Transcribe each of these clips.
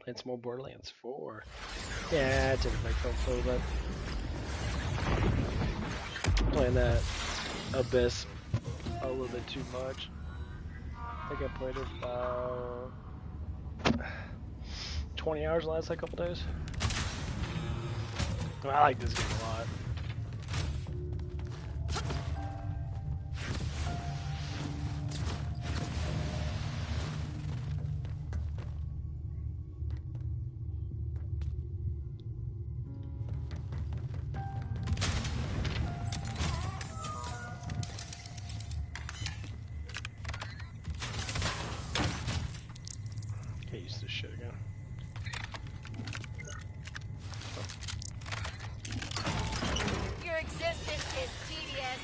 Playing some more Borderlands 4. Yeah, I took a break from it for a little bit. Playing that Abyss a little bit too much. I think I played it about 20 hours the last like couple days. I like this game a lot. Get used to this shit again. Your existence is tedious.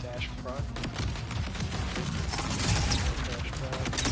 Dash front. Dash back.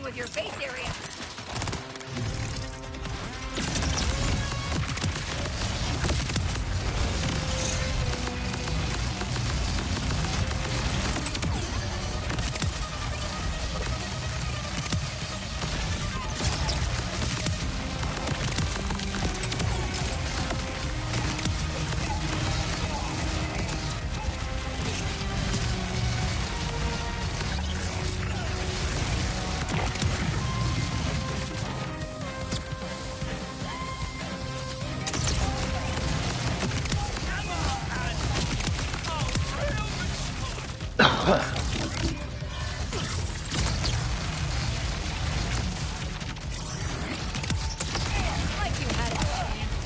With your face area. Like you had a chance.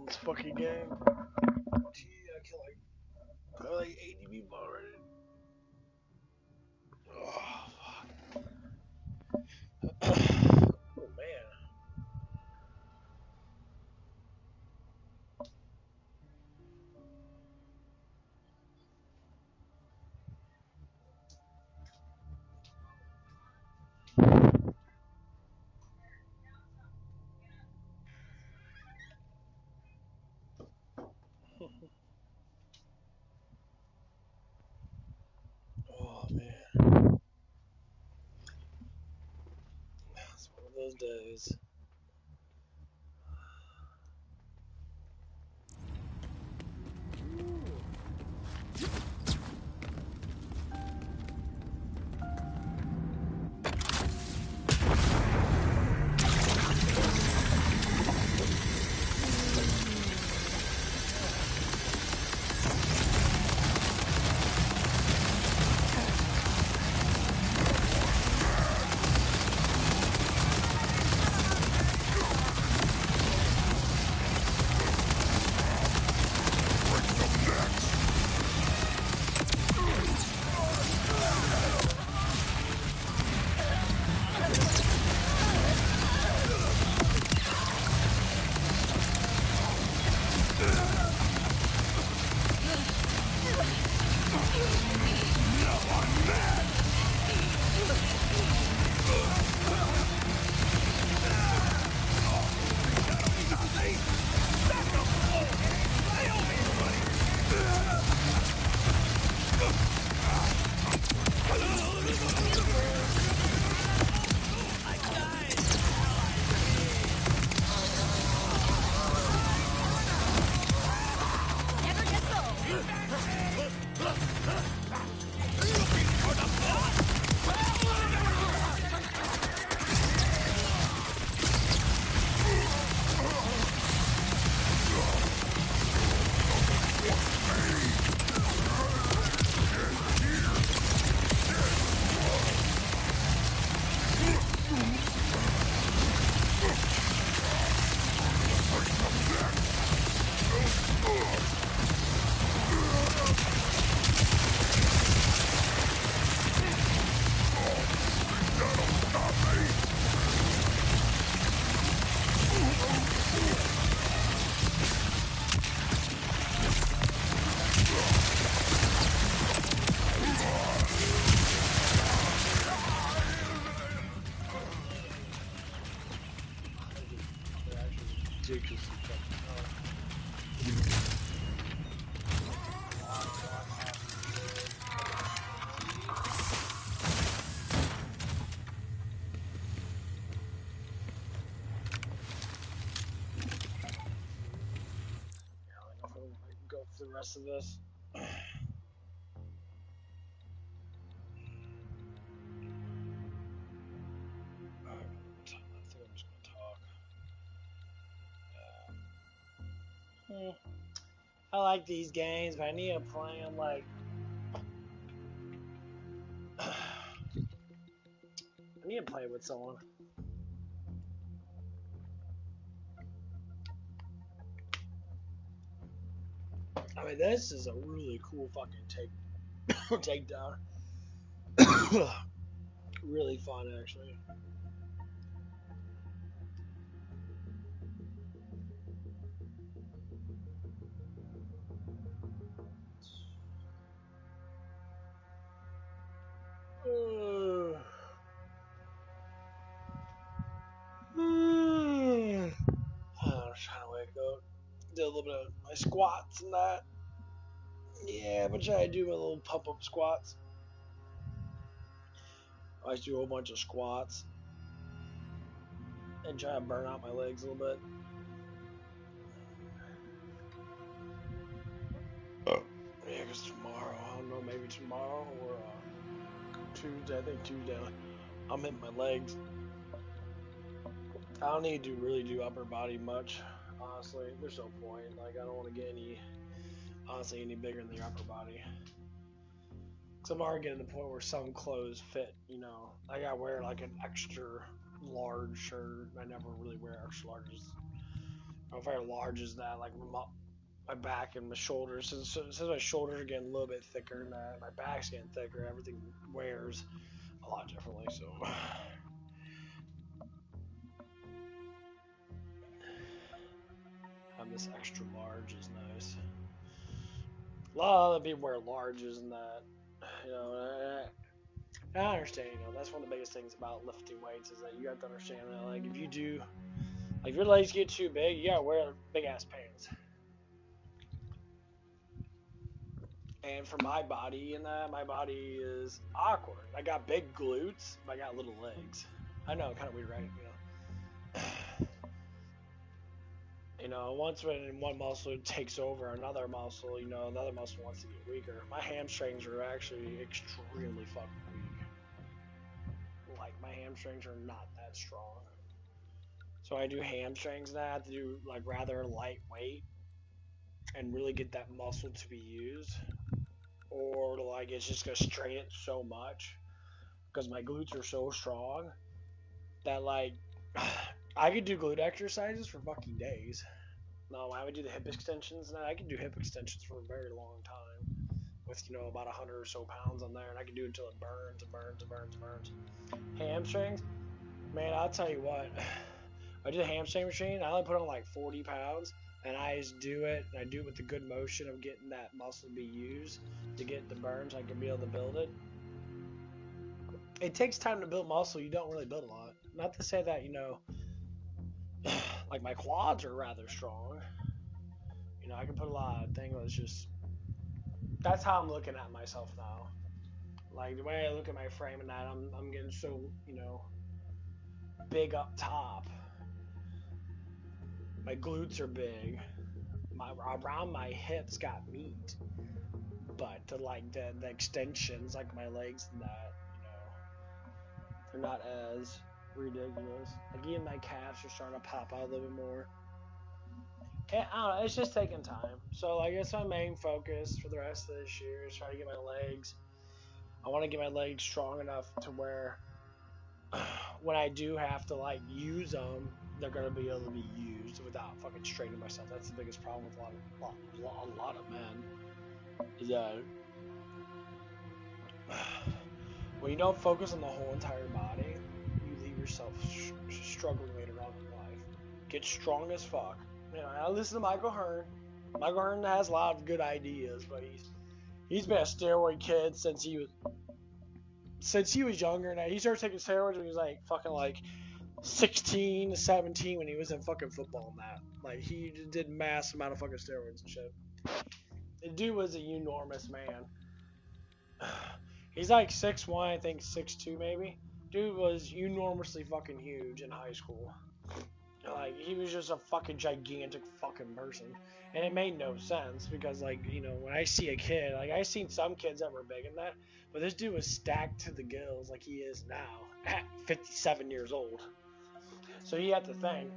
this fucking game. Gee, I killed like 80 people already. Oh, fuck. Oh, man. Oh, man. It's one of those days. Never gets old. They're actually ridiculously fucking hard. Yeah, I don't know if I'm gonna go through the rest of this. I think I'm just gonna talk. I like these games, but I need to play them like. I need to play with someone. I mean, this is a really cool fucking takedown. Really fun, actually. I was trying to wake up. Did a little bit of my squats and that. Yeah, but try to do my little pump up squats. I used to do a whole bunch of squats and try to burn out my legs a little bit. Yeah, because tomorrow, I don't know, maybe tomorrow or Tuesday. I think Tuesday, I'm hitting my legs. I don't need to really do upper body much, honestly. There's no point. Like, I don't want to get any bigger than the upper body. Because I'm already getting to the point where some clothes fit, you know. I gotta wear like an extra large shirt. I never really wear extra larges. How very large is that? Like my back and my shoulders. Since my shoulders are getting a little bit thicker and my back's getting thicker, everything wears a lot differently. So. This extra large is nice. A lot of other people wear larges and that, you know. I understand, you know, that's one of the biggest things about lifting weights is that you have to understand that, like, if you do, like, if your legs get too big, you gotta wear big ass pants. And for my body and that, my body is awkward. I got big glutes, but I got little legs. I know, kind of weird, right? You know. You know, once when one muscle takes over another muscle, you know, another muscle wants to get weaker. My hamstrings are actually extremely fucking weak. Like, my hamstrings are not that strong. So I do hamstrings and I have to do, like, rather lightweight and really get that muscle to be used. Or, like, it's just gonna strain it so much because my glutes are so strong that, like, I could do glute exercises for fucking days. No, I would do the hip extensions, and I can do hip extensions for a very long time with, you know, about 100 or so pounds on there, and I can do it until it burns and burns and burns and burns. Hamstrings, man, I'll tell you what, I do the hamstring machine, I only put on like 40 pounds, and I just do it, and I do it with the good motion of getting that muscle to be used to get the burns, I can be able to build it. It takes time to build muscle, you don't really build a lot. Not to say that, you know, like my quads are rather strong. You know, I can put a lot of things, it's just, that's how I'm looking at myself now. Like, the way I look at my frame and that, I'm getting so, you know, big up top. My glutes are big. Around my hips got meat. But to, like, the extensions, like my legs and that, you know, they're not as ridiculous. Like, even my calves are starting to pop out a little bit more. And, I don't know, it's just taking time. So, I guess my main focus for the rest of this year is try to get my legs. I want to get my legs strong enough to where when I do have to, like, use them, they're going to be able to be used without fucking straining myself. That's the biggest problem with a lot of men. Is that when you don't focus on the whole entire body, you leave yourself struggling later on in life. Get strong as fuck. You know, I listen to Michael Hearn. Michael Hearn has a lot of good ideas, but he's been a steroid kid since he was younger. Now he started taking steroids when he was like fucking like 16 to 17 when he was in fucking football and that. Like, he did mass amount of fucking steroids and shit. The dude was a enormous man. He's like 6'1", I think 6'2", maybe. Dude was enormously fucking huge in high school. Like, he was just a fucking gigantic fucking person. And it made no sense because, like, you know, when I see a kid, like, I've seen some kids that were big in that, but this dude was stacked to the gills like he is now at 57 years old. So you have to think,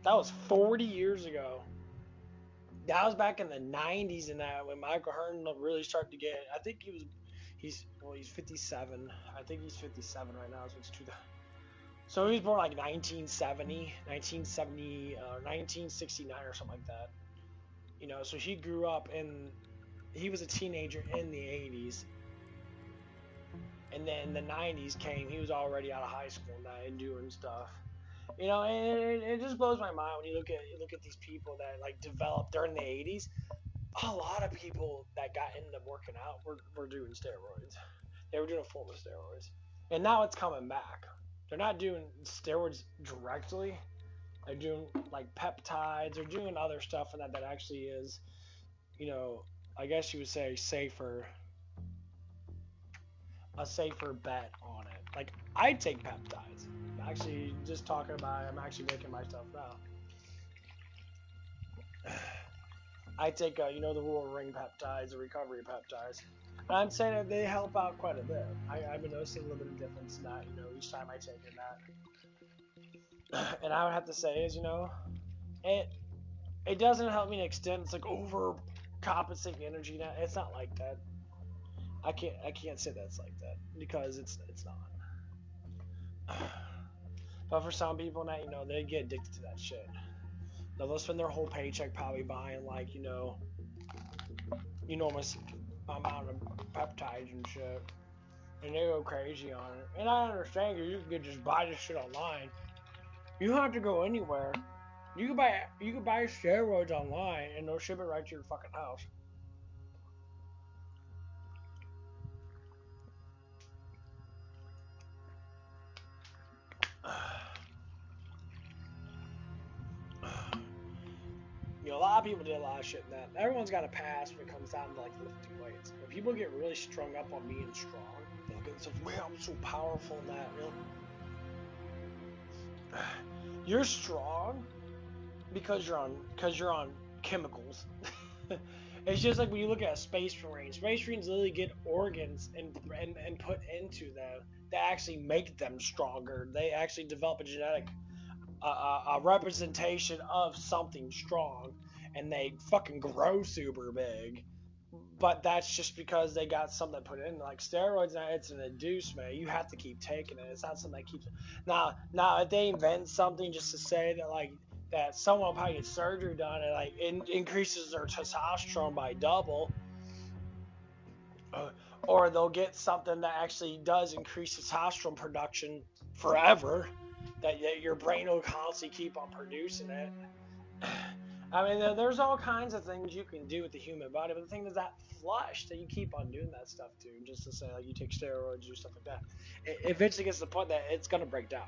that was 40 years ago. That was back in the 90s and that when Michael Hearn really started to get, I think he's 57. I think he's 57 right now, so it's 2000. So he was born like 1970, 1969 or something like that. You know, so he grew up he was a teenager in the 80s. And then the 90s came, he was already out of high school and doing stuff. You know, and it just blows my mind when you look at these people that, like, developed during the 80s. A lot of people that got into working out were doing steroids. They were doing a form of steroids. And now it's coming back. They're not doing steroids directly. They're doing, like, peptides. They're doing other stuff and that actually is, you know, I guess you would say a safer bet on it. Like, I'd take peptides. Actually, just talking about it, I'm actually making my stuff now. I take, you know, the Royal Ring peptides, the recovery peptides. And I'm saying that they help out quite a bit. I've been noticing a little bit of difference in that, you know, each time I take that. And I would have to say is, you know, it doesn't help me to an extent. It's like overcompensating energy. Now, it's not like that. I can't say that's like that because it's not. But for some people, now, you know, they get addicted to that shit. They'll spend their whole paycheck probably buying like, enormous amount of peptides and shit. And they go crazy on it. And I understand because you can just buy this shit online. You don't have to go anywhere. You can buy steroids online and they'll ship it right to your fucking house. A lot of people did a lot of shit in that. Everyone's got a pass when it comes down to like lifting weights. When people get really strung up on being strong, they'll get so, man, I'm so powerful in that. You're strong because you're on chemicals. It's just like when you look at a space marine. Space marines literally get organs and put into them that actually make them stronger. They actually develop a genetic a representation of something strong, and they fucking grow super big. But that's just because they got something put in. Like steroids, it's an inducement. You have to keep taking it. It's not something that keeps. Now, if they invent something just to say that like that someone will probably get surgery done and like increases their testosterone by double, or they'll get something that actually does increase testosterone production forever, that your brain will constantly keep on producing it. I mean, there's all kinds of things you can do with the human body, but the thing is that flush that you keep on doing that stuff to, just to say like you take steroids or stuff like that, it eventually gets to the point that it's gonna break down.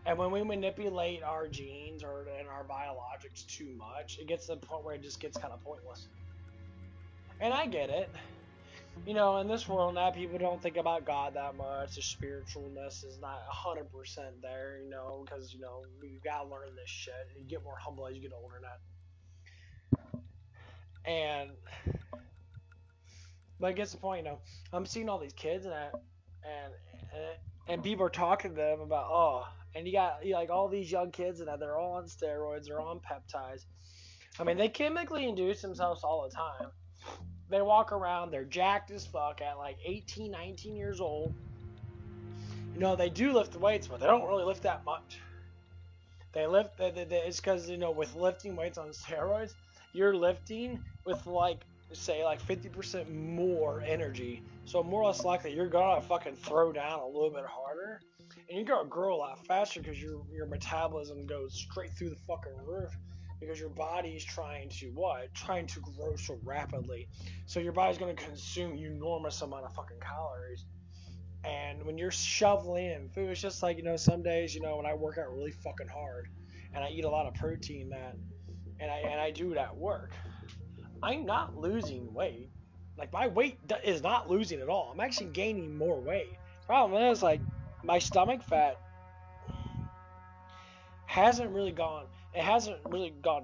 And when we manipulate our genes and our biologics too much, it gets to the point where it just gets kind of pointless. And I get it. In this world now, people don't think about God that much. The spiritualness is not 100% there, because, you gotta learn this shit. You get more humble as you get older now. But it gets the point, I'm seeing all these kids and people are talking to them about, and you got like all these young kids and they're all on steroids, they're on peptides. I mean, they chemically induce themselves all the time. They walk around, they're jacked as fuck at like 18, 19 years old. They do lift the weights, but they don't really lift that much. It's because, with lifting weights on steroids, you're lifting with say 50% more energy. So more or less likely you're gonna fucking throw down a little bit harder. And you're gonna grow a lot faster because your metabolism goes straight through the fucking roof. Because your body's trying to grow so rapidly. So your body's going to consume an enormous amount of fucking calories. And when you're shoveling in food, it's just like, some days, when I work out really fucking hard and I eat a lot of protein and I do it at work, I'm not losing weight. Like, my weight is not losing at all. I'm actually gaining more weight. Problem is, like, my stomach fat hasn't really gone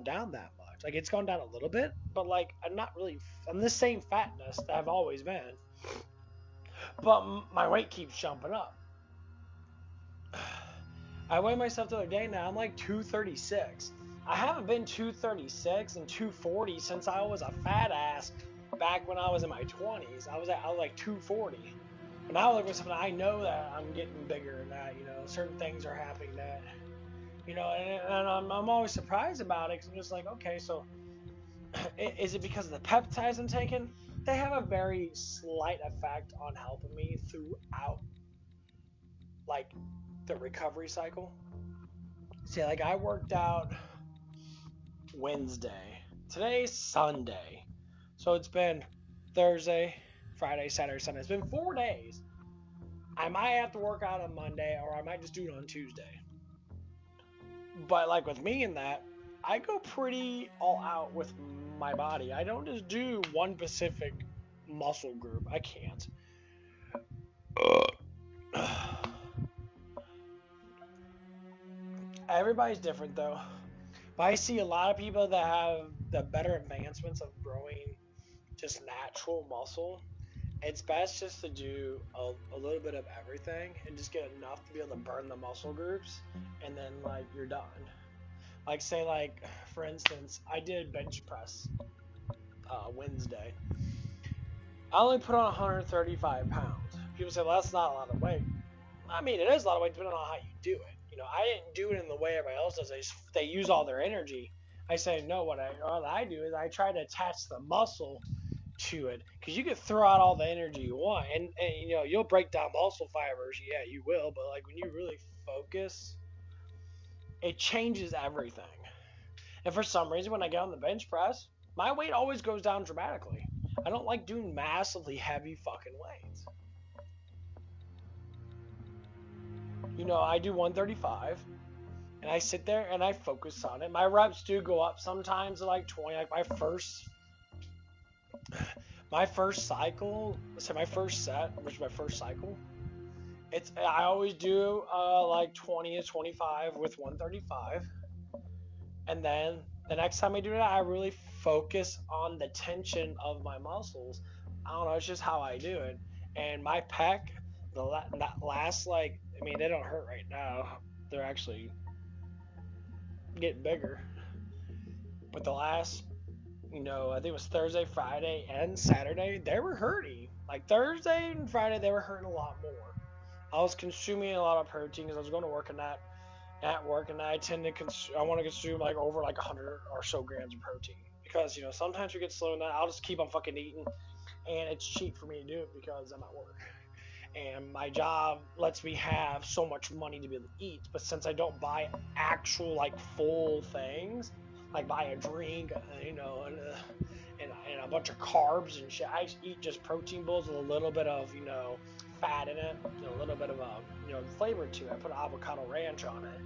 down that much. Like, it's gone down a little bit, but like I'm the same fatness that I've always been, but my weight keeps jumping up. I weighed myself the other day. Now I'm like 236. I haven't been 236 and 240 since I was a fat ass back when I was in my 20s. I was like 240. But now I look at something, I know that I'm getting bigger and that, certain things are happening that, and I'm always surprised about it, because I'm just like, okay, so is it because of the peptides I'm taking? They have a very slight effect on helping me throughout, like, the recovery cycle. See, like, I worked out Wednesday. Today's Sunday. So it's been Thursday, Friday, Saturday, Sunday. It's been 4 days. I might have to work out on Monday, or I might just do it on Tuesday. But like with me in that, I go pretty all out with my body. I don't just do one specific muscle group. I can't. Everybody's different though. But I see a lot of people that have the better advancements of growing just natural muscle. It's best just to do a little bit of everything and just get enough to be able to burn the muscle groups, and then like you're done. Like, say, like, for instance, I did bench press Wednesday. I only put on 135 pounds. People say, well, that's not a lot of weight. I mean, it is a lot of weight depending on how you do it. I didn't do it in the way everybody else does. They use all their energy. I say no. What I do is I try to attach the muscle to it, because you can throw out all the energy you want, and you'll break down muscle fibers. Yeah, you will. But like when you really focus, it changes everything. And for some reason, when I get on the bench press, my weight always goes down dramatically. I don't like doing massively heavy fucking weights. I do 135, and I sit there and I focus on it. My reps do go up sometimes to like 20. Like my first cycle, let's say my first set, which is my first cycle, I always do like 20 to 25 with 135, and then the next time I do that, I really focus on the tension of my muscles. I don't know, it's just how I do it. And my pec, that last, like, I mean, they don't hurt right now. They're actually getting bigger. But the last, I think it was Thursday, Friday, and Saturday, they were hurting. Like Thursday and Friday, they were hurting a lot more. I was consuming a lot of protein because I was going to work at work, and I tend to I want to consume like over like 100 or so grams of protein, because sometimes we get slow in that. I'll just keep on fucking eating, and it's cheap for me to do it because I'm at work, and my job lets me have so much money to be able to eat. But since I don't buy actual like full things, like buy a drink, and a bunch of carbs and shit, I eat just protein bowls with a little bit of fat in it, a little bit of flavor to it. I put avocado ranch on it.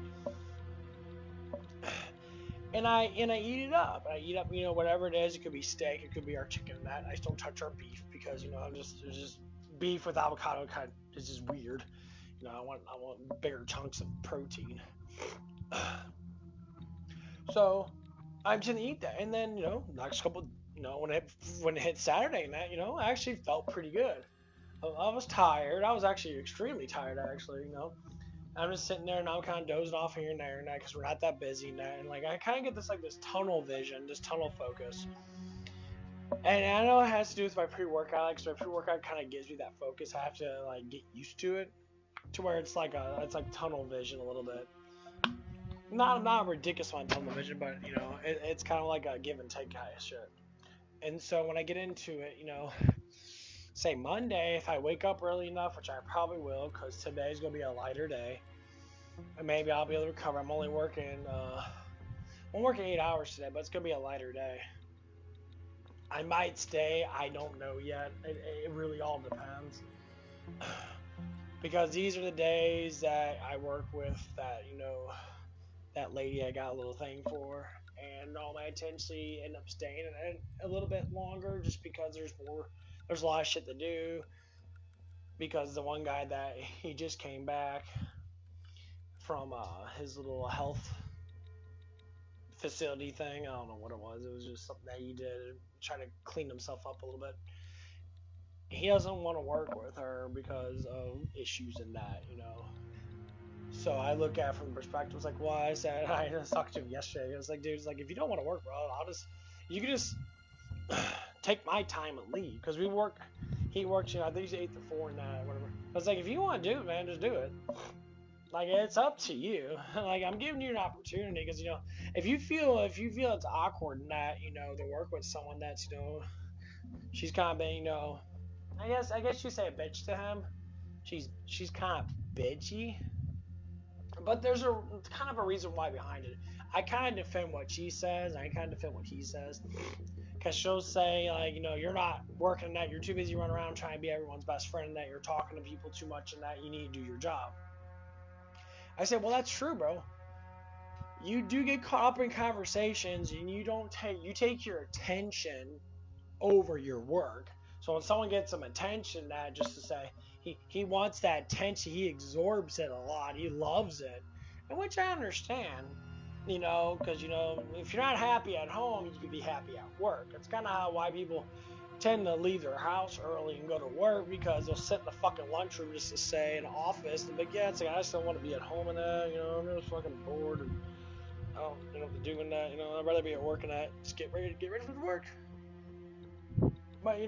And I eat it up. I eat up, whatever it is. It could be steak, it could be our chicken and that. I just don't touch our beef because, it's just beef with avocado kind of is just weird. I want bigger chunks of protein. So I'm just gonna eat that, and then next couple, when it hit Saturday night, I actually felt pretty good. I was tired. I was actually extremely tired, actually. I'm just sitting there and I'm kind of dozing off here and there and that, because we're not that busy now. And like I kind of get this tunnel vision, this tunnel focus. And I know it has to do with my pre-workout, because my pre-workout kind of gives me that focus. I have to like get used to it, to where it's like tunnel vision a little bit. Not a ridiculous amount of tunnel vision, but it's kind of like a give and take kind of shit. And so when I get into it, say Monday, if I wake up early enough, which I probably will, because today's gonna be a lighter day, and maybe I'll be able to recover. I'm only working, I'm working 8 hours today, but it's gonna be a lighter day. I might stay. I don't know yet. It really all depends. Because these are the days that I work with that, that lady I got a little thing for, and all my intentionally end up staying a little bit longer, just because there's a lot of shit to do. Because the one guy that he just came back from his little health facility thing, I don't know what it was. It was just something that he did to try to clean himself up a little bit. He doesn't want to work with her because of issues in that, So I look at it from the perspective, it's like, well, I was talking to him yesterday. I was like, dude, it's like, if you don't want to work, bro, you can just take my time and leave. Because he works, I think he's 8 to 4 and that, whatever. I was like, if you want to do it, man, just do it. Like, it's up to you. Like, I'm giving you an opportunity, because, if you feel it's awkward in that, to work with someone that's, she's kind of been, I guess you say a bitch to him. She's kind of bitchy. But there's kind of a reason why behind it. I kind of defend what she says, and I kind of defend what he says. Because she'll say, like, you're not working that, you're too busy running around trying to be everyone's best friend, and that you're talking to people too much, and that you need to do your job. I said, well, that's true, bro. You do get caught up in conversations, and you take your attention over your work. So when someone gets some attention, that just to say he wants that attention, he absorbs it a lot, he loves it, and which I understand, because if you're not happy at home, you can be happy at work. It's kind of why people tend to leave their house early and go to work, because they'll sit in the fucking lunchroom, just to say, in an office, and be like, yeah, it's like, I just don't want to be at home and that, I'm just fucking bored, and I don't know what to do in that, I'd rather be at work and that, just get ready for work. But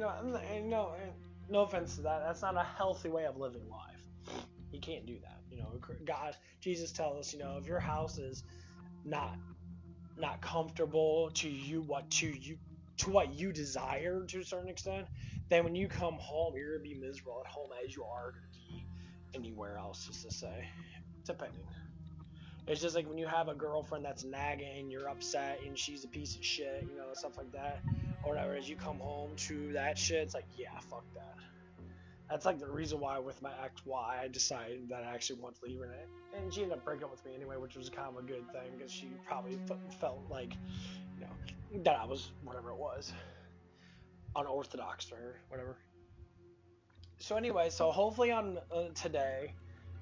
no offense to that, that's not a healthy way of living life. You can't do that. You know, God, Jesus tells us, you know, if your house is not comfortable to you, to what you desire to a certain extent, then when you come home, you're gonna be miserable at home as you are gonna be anywhere else. Just to say, depending. It's just like when you have a girlfriend that's nagging and you're upset and she's a piece of shit, you know, stuff like that, or whatever. As you come home to that shit, it's like, yeah, fuck that. That's like the reason why with my ex, why I decided that I actually wanted to leave her, and she ended up breaking up with me anyway, which was kind of a good thing because she probably felt like, you know, that I was whatever it was, unorthodox or whatever. So anyway, so hopefully on today,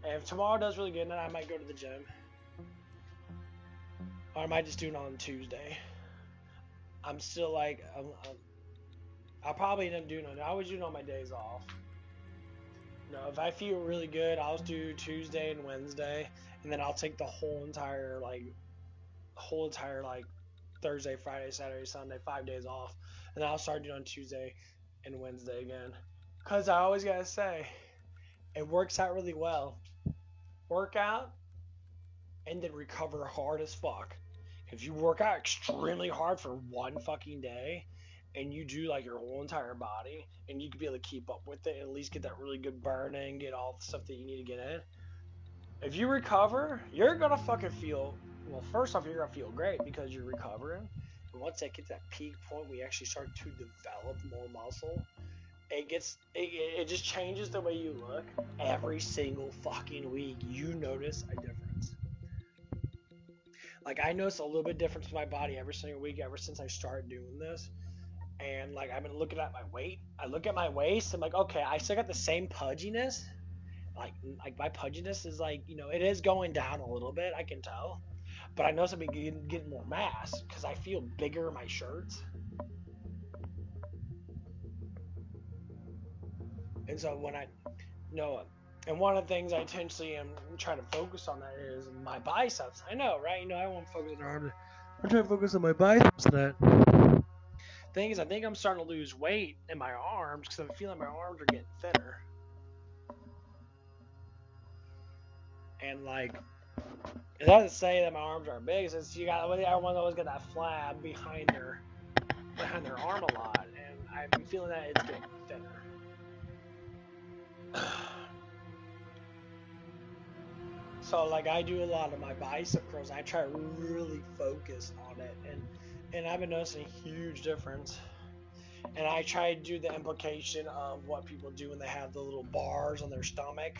and if tomorrow does really good, then I might go to the gym, or I might just do it on Tuesday. I'm still like, I'll probably end up doing it. I always do it on my days off. You know, if I feel really good, I'll do Tuesday and Wednesday, and then I'll take the whole entire Thursday, Friday, Saturday, Sunday, 5 days off, and then I'll start doing on Tuesday and Wednesday again. Cause I always gotta say, it works out really well. Work out and then recover hard as fuck. If you work out extremely hard for one fucking day, and you do like your whole entire body, and you can be able to keep up with it and at least get that really good burn in, get all the stuff that you need to get in. If you recover, you're gonna fucking feel, well, first off, you're gonna feel great because you're recovering. And once that gets that peak point, we actually start to develop more muscle. It just changes the way you look. Every single fucking week, you notice a difference. Like, I notice a little bit difference in my body every single week ever since I started doing this. And like, I've been looking at my weight. I look at my waist. I'm like, okay, I still got the same pudginess. Like my pudginess is like, you know, it is going down a little bit. I can tell, but I notice I'm getting more mass because I feel bigger in my shirts. And so when I know, and one of the things I intentionally am trying to focus on that is my biceps. I know, right? You know, I won't focus on the arms. I'm trying to focus on my biceps. That thing is, I think I'm starting to lose weight in my arms because I'm feeling my arms are getting thinner. And like, it doesn't say that my arms are big. It's you got everyone always got that flab behind their arm a lot, and I'm feeling that it's getting thinner. So like, I do a lot of my bicep curls. I try to really focus on it, and I've been noticing a huge difference. And I try to do the implication of what people do when they have the little bars on their stomach,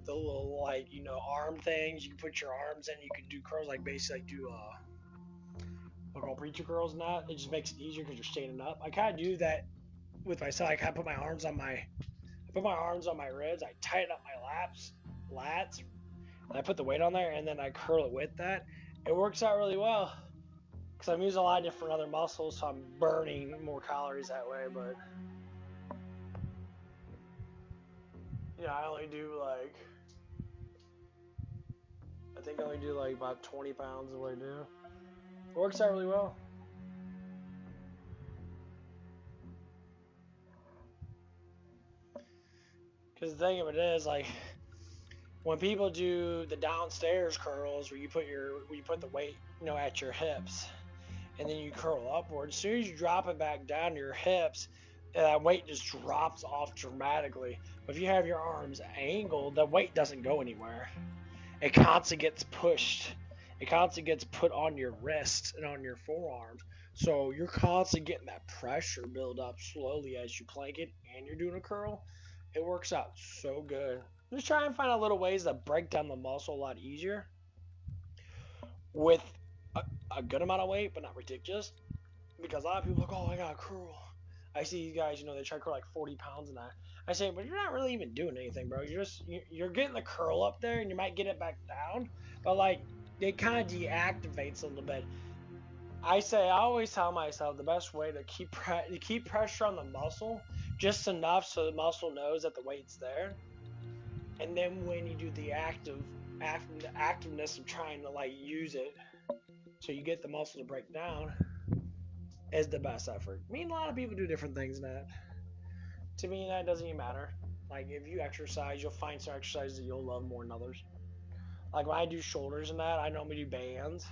the little, like, you know, arm things. You can put your arms in. You can do curls like basically like do like all preacher curls and that. It just makes it easier because you're standing up. I kind of do that with myself. I kind of put my arms on my ribs. I tighten up my lats, and I put the weight on there, and then I curl it with that. It works out really well because I'm using a lot of different other muscles, so I'm burning more calories that way. But yeah, I only do like, I think I only do like about 20 pounds of what I do. It works out really well. Because the thing of it is, like, when people do the downstairs curls where you put the weight, you know, at your hips, and then you curl upward, as soon as you drop it back down to your hips, that weight just drops off dramatically. But if you have your arms angled, the weight doesn't go anywhere. It constantly gets pushed. It constantly gets put on your wrists and on your forearms. So you're constantly getting that pressure build up slowly as you plank it and you're doing a curl. It works out so good. Just try and find out little ways to break down the muscle a lot easier with a good amount of weight, but not ridiculous. Because a lot of people are like, oh, I got a curl. I see these guys, you know, they try to curl like 40 pounds and that. I say, but you're not really even doing anything, bro. You're getting the curl up there, and you might get it back down, but like, it kind of deactivates a little bit. I always tell myself the best way to keep pressure on the muscle, just enough so the muscle knows that the weight's there, and then when you do the activeness of trying to like use it, so you get the muscle to break down, is the best effort. I mean, a lot of people do different things in that. To me, that doesn't even matter. Like if you exercise, you'll find some exercises that you'll love more than others. Like when I do shoulders and that, I normally do bands.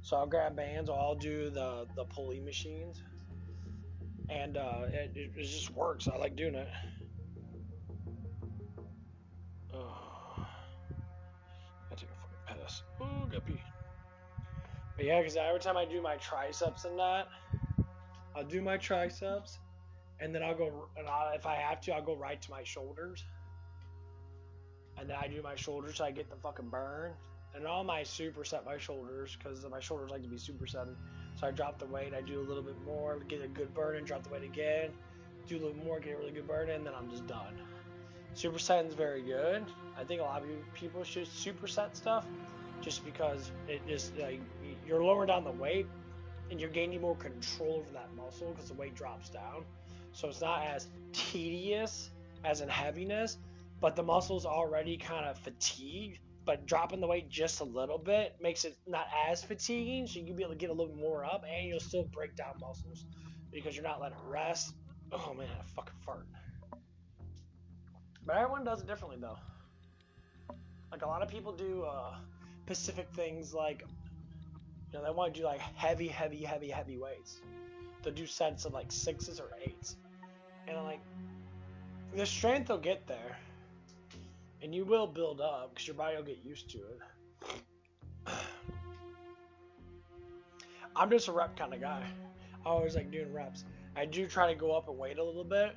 So I'll grab bands, or I'll do the pulley machines, and it just works. I like doing it. I take a fucking piss. Oh, guppy. But yeah, because every time I do my triceps and that, I'll do my triceps, and then I'll go, and if I have to, I'll go right to my shoulders. And then I do my shoulders so I get the fucking burn. And all my superset my shoulders, because my shoulders like to be supersetted. So I drop the weight, I do a little bit more, get a good burn, and drop the weight again. Do a little more, get a really good burn, and then I'm just done. Supersetting's very good. I think a lot of people should superset stuff, just because it just like you're lowering down the weight, and you're gaining more control over that muscle because the weight drops down. So it's not as tedious as in heaviness, but the muscle's already kind of fatigued. But dropping the weight just a little bit makes it not as fatiguing, so you can be able to get a little more up, and you'll still break down muscles because you're not letting it rest. Oh man, I fucking fart. But everyone does it differently though. Like a lot of people do specific things, like they want to do like heavy weights. They'll do sets of like 6s or 8s, and I'm like, the strength will get there, and you will build up because your body will get used to it. I'm just a rep kind of guy. I always like doing reps. I do try to go up in weight a little bit,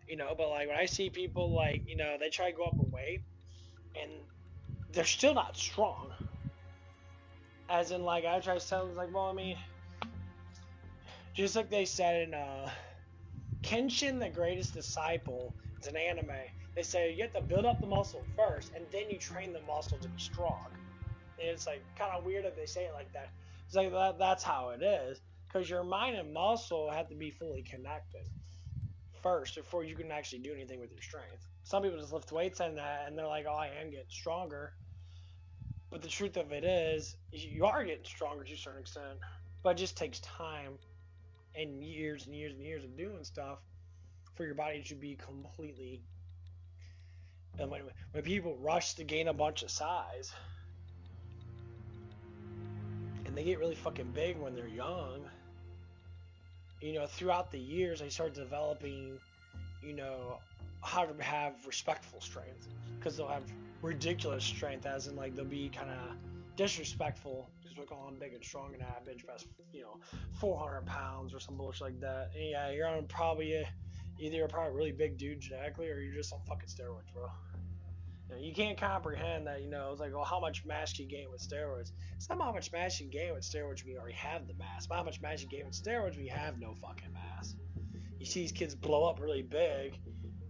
but like when I see people like, they try to go up in weight and they're still not strong. As in, like, I try to tell them, like, well, I mean, just like they said in Kenshin the Greatest Disciple, it's an anime, they say you have to build up the muscle first, and then you train the muscle to be strong. And it's like kind of weird that they say it like that. It's like that's how it is, because your mind and muscle have to be fully connected first before you can actually do anything with your strength. Some people just lift weights and that, and they're like, oh, I am getting stronger. But the truth of it is, you are getting stronger to a certain extent, but it just takes time and years and years and years of doing stuff for your body to be completely. And when people rush to gain a bunch of size, and they get really fucking big when they're young, throughout the years they start developing, how to have respectful strength, because they'll have ridiculous strength, as in like they'll be kind of disrespectful because we're calling big and strong and I bench press 400 pounds or some bullshit like that. And yeah, you're on probably either you're probably a really big dude genetically, or you're just on fucking steroids, bro. You can't comprehend that. It's like, well, how much mass can you gain with steroids? It's not how much mass you gain with steroids when you already have the mass, but how much mass you gain with steroids when you have no fucking mass. You see these kids blow up really big,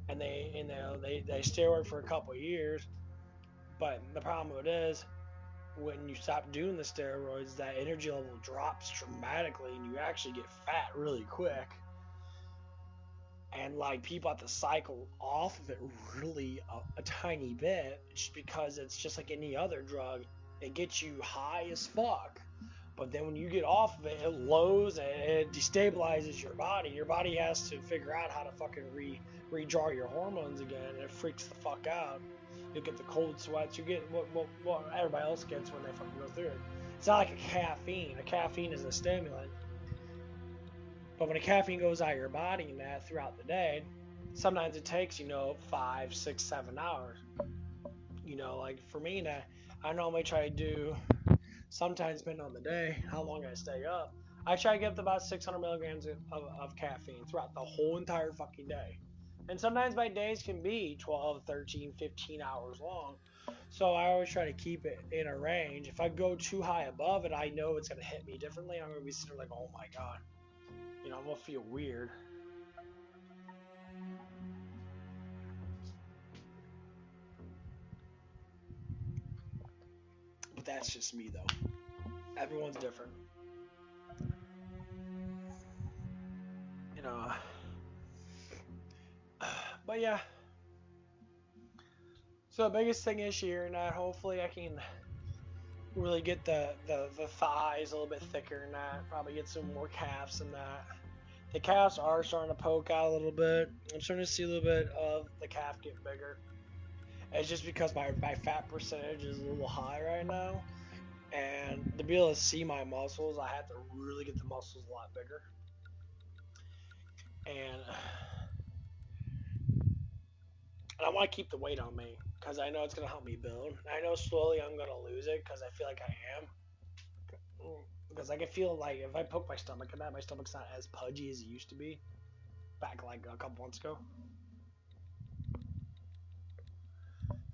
and they steroid for a couple of years, but the problem with it is, when you stop doing the steroids, that energy level drops dramatically, and you actually get fat really quick. And like people have to cycle off of it really a tiny bit, just because it's just like any other drug. It gets you high as fuck, but then when you get off of it, it lows and it destabilizes your body. Your body has to figure out how to fucking redraw your hormones again, and it freaks the fuck out. You'll get the cold sweats. You get what everybody else gets when they fucking go through it. It's not like a caffeine. A caffeine is a stimulant. But when a caffeine goes out of your body and that throughout the day, sometimes it takes, 5, 6, 7 hours. Like for me now, I normally try to do, sometimes depending on the day, how long I stay up, I try to get up to about 600 milligrams of caffeine throughout the whole entire fucking day. And sometimes my days can be 12, 13, 15 hours long. So I always try to keep it in a range. If I go too high above it, I know it's going to hit me differently. I'm going to be sitting there like, oh my God. I'm going to feel weird. But that's just me, though. Everyone's different. But yeah. So the biggest thing is here, and hopefully I can really get the thighs a little bit thicker and that. Probably get some more calves and that. The calves are starting to poke out a little bit. I'm starting to see a little bit of the calf get bigger. It's just because my fat percentage is a little high right now. And to be able to see my muscles, I have to really get the muscles a lot bigger. And I want to keep the weight on me because I know it's going to help me build. I know slowly I'm going to lose it because I feel like I am. Because I can feel like if I poke my stomach at that, my stomach's not as pudgy as it used to be back like a couple months ago.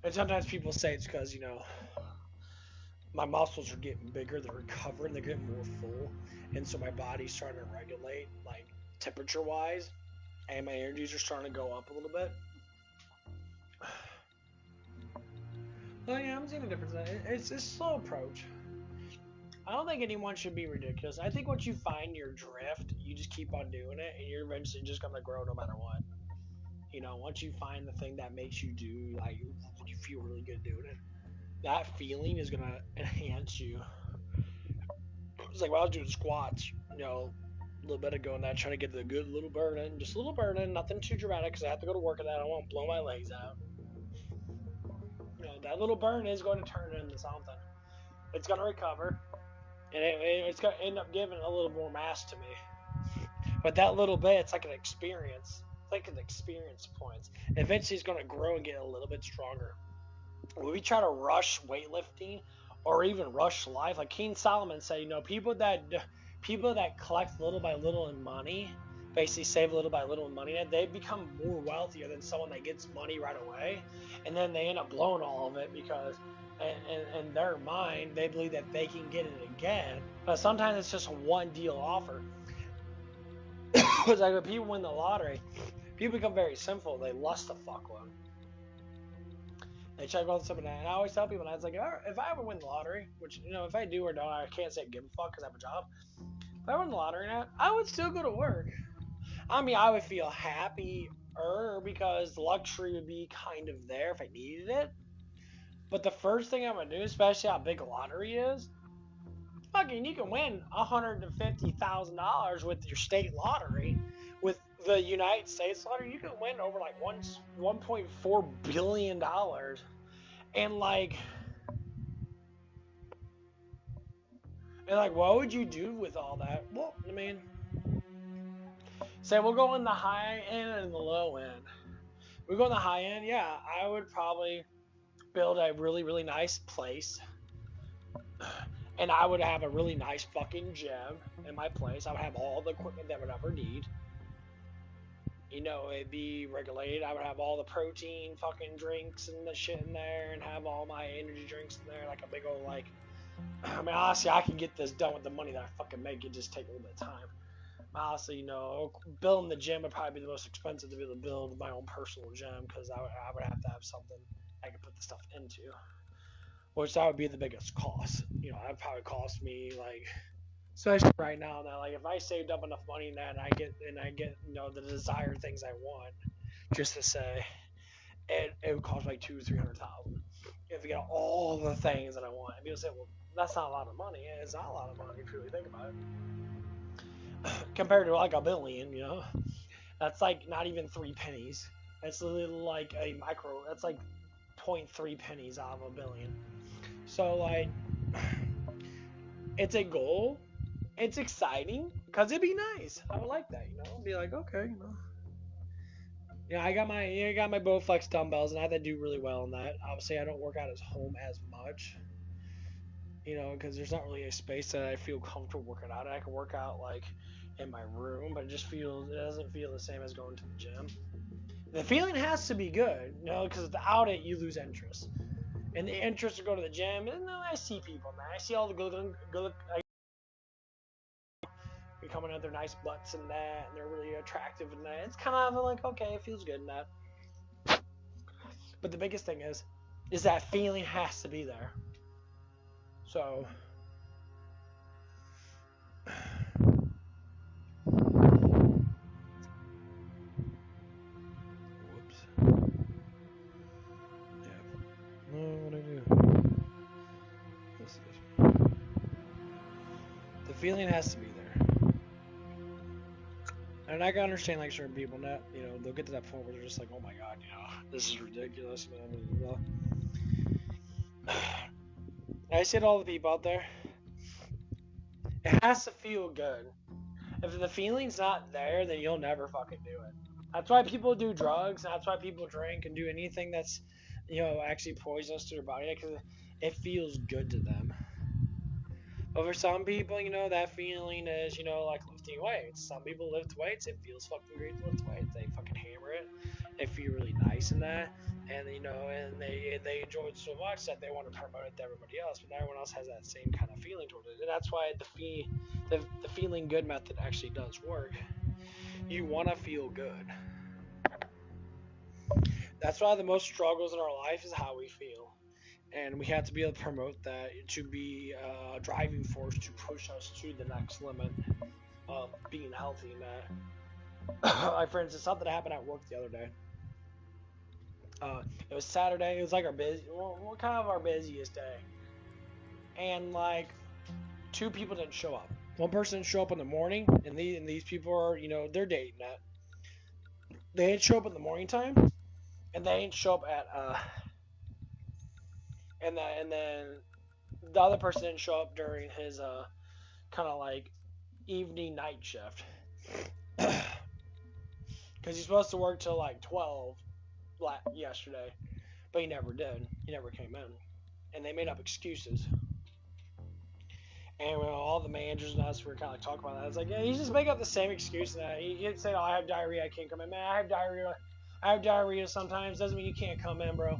And sometimes people say it's because, you know, my muscles are getting bigger, they're recovering, they're getting more full, and so my body's starting to regulate, like, temperature-wise, and my energies are starting to go up a little bit. Oh yeah, I'm seeing a difference. It's a slow approach. I don't think anyone should be ridiculous. I think once you find your drift, you just keep on doing it, and you're eventually just gonna grow no matter what. You know, once you find the thing that makes you do, like, you feel really good doing it, that feeling is gonna enhance you. It's like when I was doing squats, you know, a little bit ago, and I trying to get the good little burn in, just a little burn in, nothing too dramatic, because I have to go to work and I don't want to blow my legs out. You know, that little burn is going to turn into something. It's going to recover, and it's going to end up giving a little more mass to me. But that little bit, it's like an experience. It's like an experience points. Eventually, it's going to grow and get a little bit stronger. When we try to rush weightlifting or even rush life, like King Solomon said, you know, people that collect little by little in money, basically save little by little in money, they become more wealthier than someone that gets money right away, and then they end up blowing all of it because in their mind they believe that they can get it again. But sometimes it's just a one deal offer. It's like when people win the lottery, people become very simple. They lust the fuck one. They check all stuff, and I always tell people, and I was like, if I ever win the lottery, which, you know, if I do or don't, I can't say give a fuck because I have a job. If I win the lottery now, I would still go to work. I mean, I would feel happier because the luxury would be kind of there if I needed it. But the first thing I'm gonna do, especially how big a lottery is, fucking, you can win $150,000 with your state lottery. With the United States lottery, you can win over like $1.4 billion. And like, what would you do with all that? Well, I mean, say we'll go in the high end and the low end. We go in the high end, yeah, I would probably build a really, really nice place. And I would have a really nice fucking gym in my place. I would have all the equipment that I would ever need. You know, it'd be regulated. I would have all the protein fucking drinks and the shit in there, and have all my energy drinks in there, like a big old, like, I mean, honestly, I can get this done with the money that I fucking make. It just take a little bit of time. Honestly, you know, building the gym would probably be the most expensive to be able to build my own personal gym, because I would have to have something I could put the stuff into, which that would be the biggest cost. You know, that'd probably cost me, like, especially right now, that, like, if I saved up enough money in that and I get you know, the desired things I want, just to say, it would cost like $200,000-300,000 if you get all the things that I want. And people say, well, that's not a lot of money. It's not a lot of money if you really think about it. Compared to like $1 billion, you know, that's like not even 3 pennies. It's literally like a micro. That's like 0.3 pennies out of $1 billion. So like, it's a goal. It's exciting because it'd be nice. I would like that, you know. Be like, okay, you know. Yeah, I got my Bowflex dumbbells, and I have to do really well in that. Obviously, I don't work out at home as much, you know, because there's not really a space that I feel comfortable working out. I can work out like in my room, but it doesn't feel the same as going to the gym. The feeling has to be good, you know, because without it, you lose interest. And the interest to go to the gym, and I see people, man. I see all the good coming out their nice butts and that, and they're really attractive and that. It's kind of like, okay, it feels good in that. But the biggest thing is that feeling has to be there. So, whoops. Yeah. No, what do I do? The feeling has to be there. And I can understand like certain people that they'll get to that point where they're just like, oh my god, this is ridiculous, man. I say to all the people out there, it has to feel good. If the feeling's not there, then you'll never fucking do it. That's why people do drugs. That's why people drink and do anything that's, actually poisonous to their body, because it feels good to them. But for some people, that feeling is, like lifting weights. Some people lift weights. It feels fucking great to lift weights. They fucking hammer it. They feel really nice in that. And, and they enjoy it so much that they want to promote it to everybody else. But everyone else has that same kind of feeling towards it. And that's why the feeling good method actually does work. You want to feel good. That's why the most struggles in our life is how we feel. And we have to be able to promote that to be a driving force to push us to the next limit of being healthy. And that, like for instance, something happened at work the other day. It was Saturday. It was like kind of our busiest day, and like 2 people didn't show up. One person didn't show up in the morning, and these people are they're dating that. They didn't show up in the morning time, and they didn't show up at and then the other person didn't show up during his kind of like evening night shift because he's supposed to work till like 12 yesterday, but he never did. He never came in, and they made up excuses. And all the managers and us were kind of like talking about that. I was like, yeah, you just make up the same excuse. That he didn't say, "Oh, I have diarrhea, I can't come in." Man, I have diarrhea. I have diarrhea sometimes. Doesn't mean you can't come in, bro.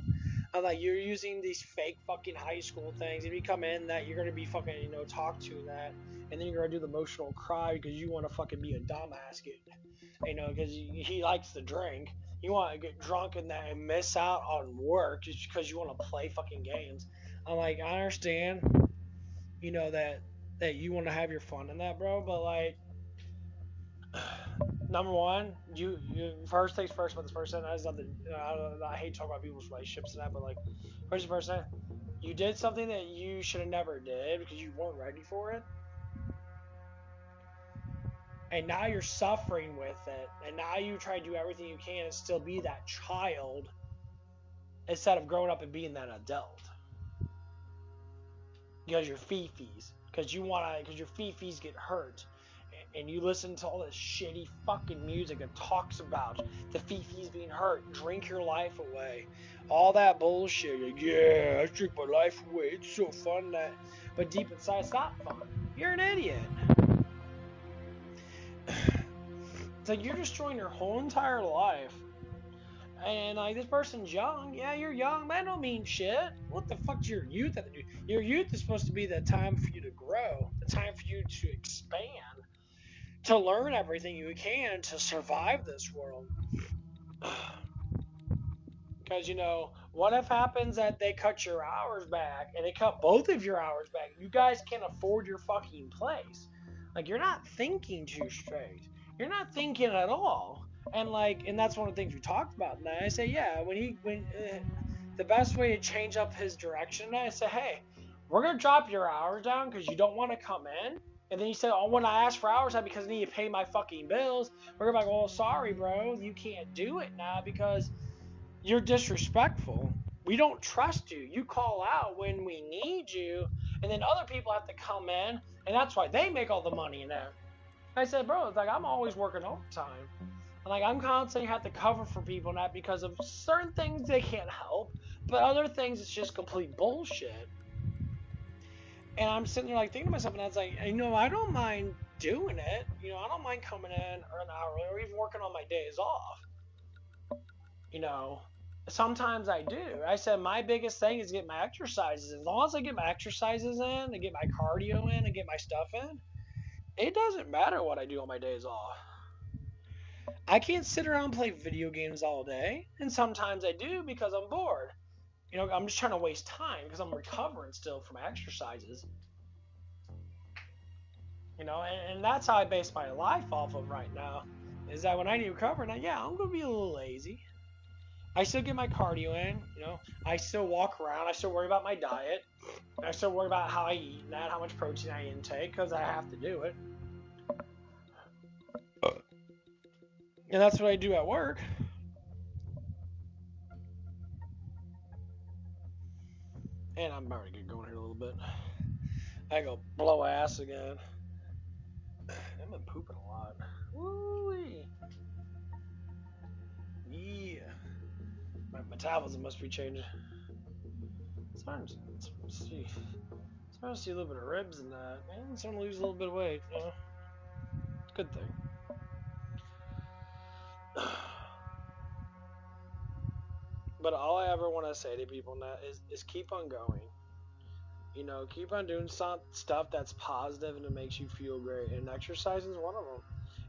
I'm like, you're using these fake fucking high school things. If you come in, that you're gonna be fucking, talked to that, and then you're gonna do the emotional cry because you want to fucking be a dumbass, because he likes to drink. You want to get drunk in that and miss out on work just because you want to play fucking games. I'm like, I understand, that you want to have your fun in that, bro, but like, number one, you first things first about this person. That is nothing. I hate talking about people's relationships and that, but like, first person, you did something that you should have never did because you weren't ready for it, and now you're suffering with it, and now you try to do everything you can and still be that child instead of growing up and being that adult. Because your fifis, because your fifis get hurt. And you listen to all this shitty fucking music that talks about the fifis being hurt, drink your life away, all that bullshit. Like, yeah, I drink my life away. It's so fun that, but deep inside, it's not fun. You're an idiot. It's like you're destroying your whole entire life. And like this person's young. Yeah, you're young. That don't mean shit. What the fuck's your youth have to do? Your youth is supposed to be the time for you to grow, the time for you to expand, to learn everything you can to survive this world. Because, what if happens that they cut your hours back and they cut both of your hours back? You guys can't afford your fucking place. Like, you're not thinking too straight. You're not thinking at all. And that's one of the things we talked about. And I say, yeah, the best way to change up his direction, I say, hey, we're going to drop your hours down because you don't want to come in. And then you say, oh, when I ask for hours, that's because I need to pay my fucking bills. We're going to be like, well, sorry, bro, you can't do it now because you're disrespectful. We don't trust you. You call out when we need you, and then other people have to come in, and that's why they make all the money in there. I said, bro, it's like I'm always working overtime. And like I'm constantly have to cover for people and that because of certain things they can't help, but other things it's just complete bullshit. And I'm sitting there like thinking to myself, and I was like, I don't mind doing it. I don't mind coming in or an hour or even working on my days off. Sometimes I do. I said my biggest thing is get my exercises. As long as I get my exercises in, and get my cardio in, and get my stuff in, it doesn't matter what I do on my days off. I can't sit around and play video games all day, and sometimes I do because I'm bored. I'm just trying to waste time because I'm recovering still from exercises. And that's how I base my life off of right now. Is that when I need to recover, now, yeah, I'm going to be a little lazy. I still get my cardio in, I still walk around, I still worry about my diet, I still worry about how I eat and how much protein I intake, because I have to do it. And that's what I do at work. And I'm already getting going here a little bit. I go blow ass again. I've been pooping a lot. Woo-wee. Yeah. My metabolism must be changing. Starting to see a little bit of ribs in that. Man, I'm starting to lose a little bit of weight, you know. Good thing. But all I ever want to say to people now is keep on going. You know, keep on doing some stuff that's positive and it makes you feel great. And exercise is one of them.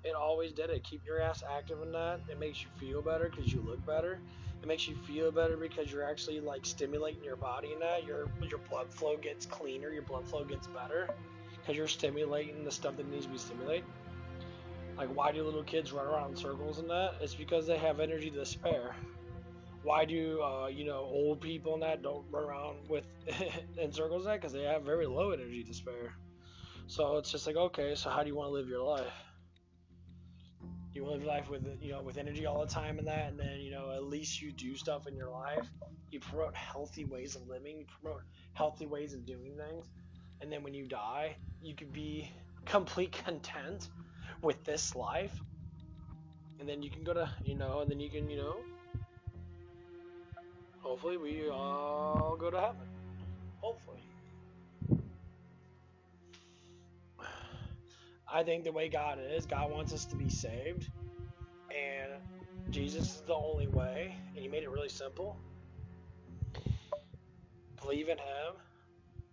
It always did it. Keep your ass active in that. It makes you feel better because you look better. It makes you feel better because you're actually like stimulating your body in that. Your blood flow gets cleaner. Your blood flow gets better because you're stimulating the stuff that needs to be stimulated. Like, why do little kids run around in circles and that? It's because they have energy to spare. Why do old people and that don't run around with in circles and that? Because they have very low energy to spare. So it's just like, okay, so how do you want to live your life? You want to live your life with with energy all the time and that, and then at least you do stuff in your life. You promote healthy ways of living. You promote healthy ways of doing things, and then when you die, you could be complete content with this life, and then you can go to and then you can hopefully we all go to heaven. Hopefully. I think the way God is, God wants us to be saved, and Jesus is the only way, and He made it really simple. Believe in Him,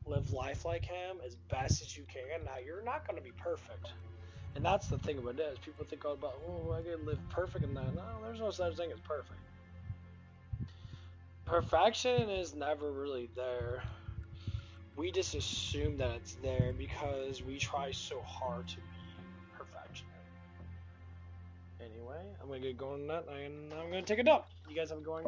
live life like Him as best as you can. Now, you're not going to be perfect, and that's the thing about it is people think about, oh, I gotta live perfect and that. No, there's no such thing as perfect. Perfection is never really there. We just assume that it's there because we try so hard to be perfection. Anyway, I'm going to get going on that, and I'm going to take a dump. You guys have a going